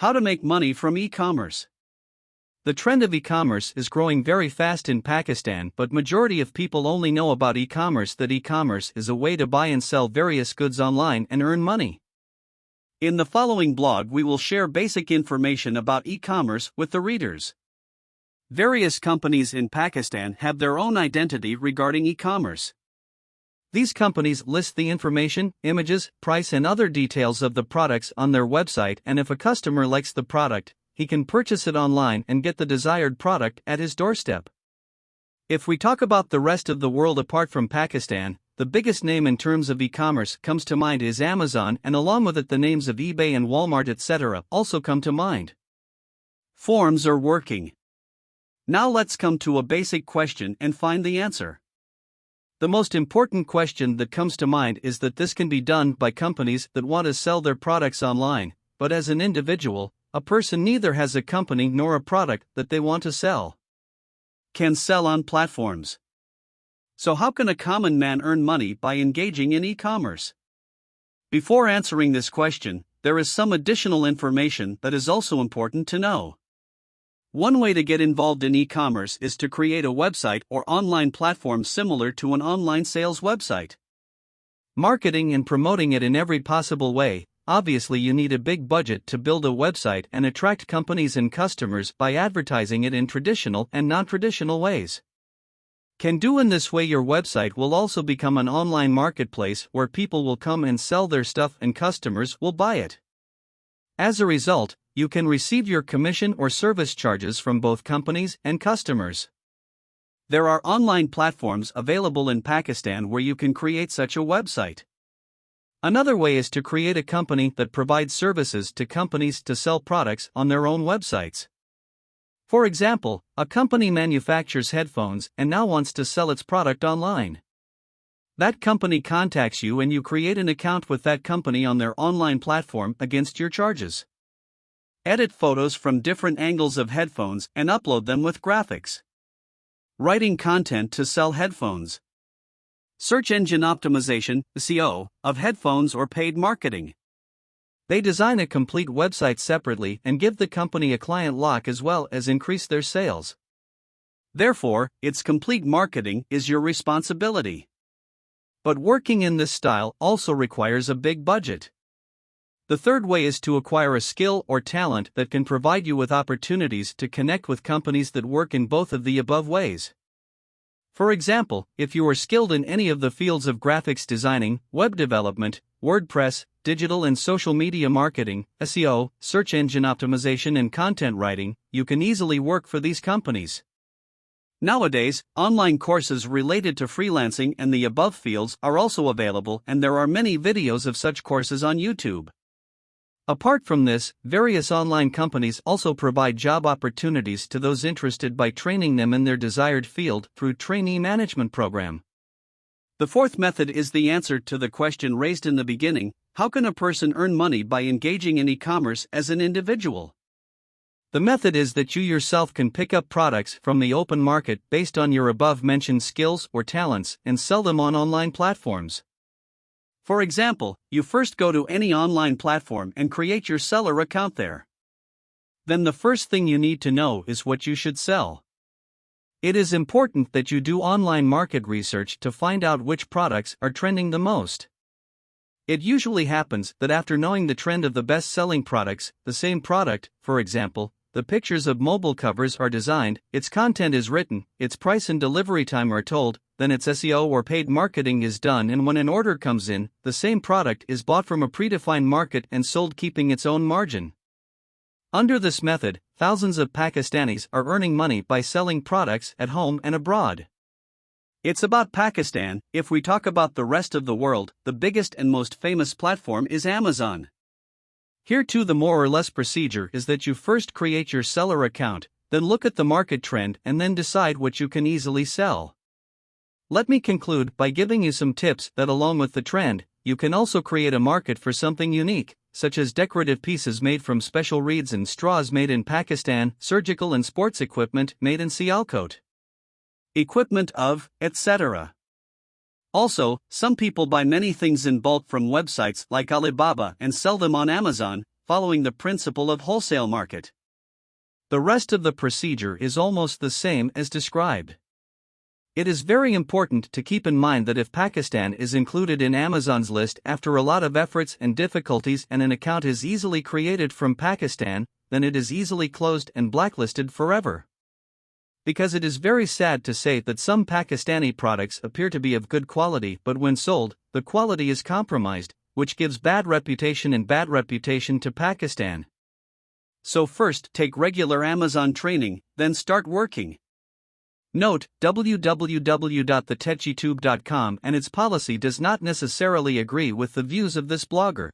How to make money from e-commerce. The trend of e-commerce is growing very fast in Pakistan, but majority of people only know about e-commerce that e-commerce is a way to buy and sell various goods online and earn money. In the following blog we will share basic information about e-commerce with the readers. Various companies in Pakistan have their own identity regarding e-commerce. These companies list the information, images, price and other details of the products on their website, and if a customer likes the product, he can purchase it online and get the desired product at his doorstep. If we talk about the rest of the world apart from Pakistan, the biggest name in terms of e-commerce comes to mind is Amazon, and along with it the names of eBay and Walmart etc. also come to mind. Forms are working. Now let's come to a basic question and find the answer. The most important question that comes to mind is that this can be done by companies that want to sell their products online, but as an individual, a person neither has a company nor a product that they want to sell. Can sell on platforms. So how can a common man earn money by engaging in e-commerce? Before answering this question, there is some additional information that is also important to know. One way to get involved in e-commerce is to create a website or online platform similar to an online sales website. Marketing and promoting it in every possible way. Obviously you need a big budget to build a website and attract companies and customers by advertising it in traditional and non-traditional ways. Can do in this way your website will also become an online marketplace where people will come and sell their stuff and customers will buy it. As a result, you can receive your commission or service charges from both companies and customers. There are online platforms available in Pakistan where you can create such a website. Another way is to create a company that provides services to companies to sell products on their own websites. For example, a company manufactures headphones and now wants to sell its product online. That company contacts you and you create an account with that company on their online platform against your charges. Edit photos from different angles of headphones and upload them with graphics. Writing content to sell headphones. Search engine optimization, SEO, of headphones or paid marketing. They design a complete website separately and give the company a client lock as well as increase their sales. Therefore, its complete marketing is your responsibility. But working in this style also requires a big budget. The third way is to acquire a skill or talent that can provide you with opportunities to connect with companies that work in both of the above ways. For example, if you are skilled in any of the fields of graphics designing, web development, WordPress, digital and social media marketing, SEO, search engine optimization and content writing, you can easily work for these companies. Nowadays, online courses related to freelancing and the above fields are also available, and there are many videos of such courses on YouTube. Apart from this, various online companies also provide job opportunities to those interested by training them in their desired field through trainee management program. The fourth method is the answer to the question raised in the beginning: how can a person earn money by engaging in e-commerce as an individual? The method is that you yourself can pick up products from the open market based on your above mentioned skills or talents and sell them on online platforms. For example, you first go to any online platform and create your seller account there. Then the first thing you need to know is what you should sell. It is important that you do online market research to find out which products are trending the most. It usually happens that after knowing the trend of the best-selling products, the same product, for example, the pictures of mobile covers are designed, its content is written, its price and delivery time are told, then its SEO or paid marketing is done, and when an order comes in, the same product is bought from a predefined market and sold, keeping its own margin. Under this method, thousands of Pakistanis are earning money by selling products at home and abroad. It's about Pakistan. If we talk about the rest of the world, the biggest and most famous platform is Amazon. Here too the more or less procedure is that you first create your seller account, then look at the market trend and then decide what you can easily sell. Let me conclude by giving you some tips that along with the trend, you can also create a market for something unique, such as decorative pieces made from special reeds and straws made in Pakistan, surgical and sports equipment made in Sialkot, equipment of, etc. Also, some people buy many things in bulk from websites like Alibaba and sell them on Amazon. following the principle of wholesale market. The rest of the procedure is almost the same as described. It is very important to keep in mind that if Pakistan is included in Amazon's list after a lot of efforts and difficulties and an account is easily created from Pakistan, then it is easily closed and blacklisted forever. Because it is very sad to say that some Pakistani products appear to be of good quality, but when sold, the quality is compromised, which gives bad reputation to Pakistan. So first take regular Amazon training, then start working. Note, www.thetechytube.com and its policy does not necessarily agree with the views of this blogger.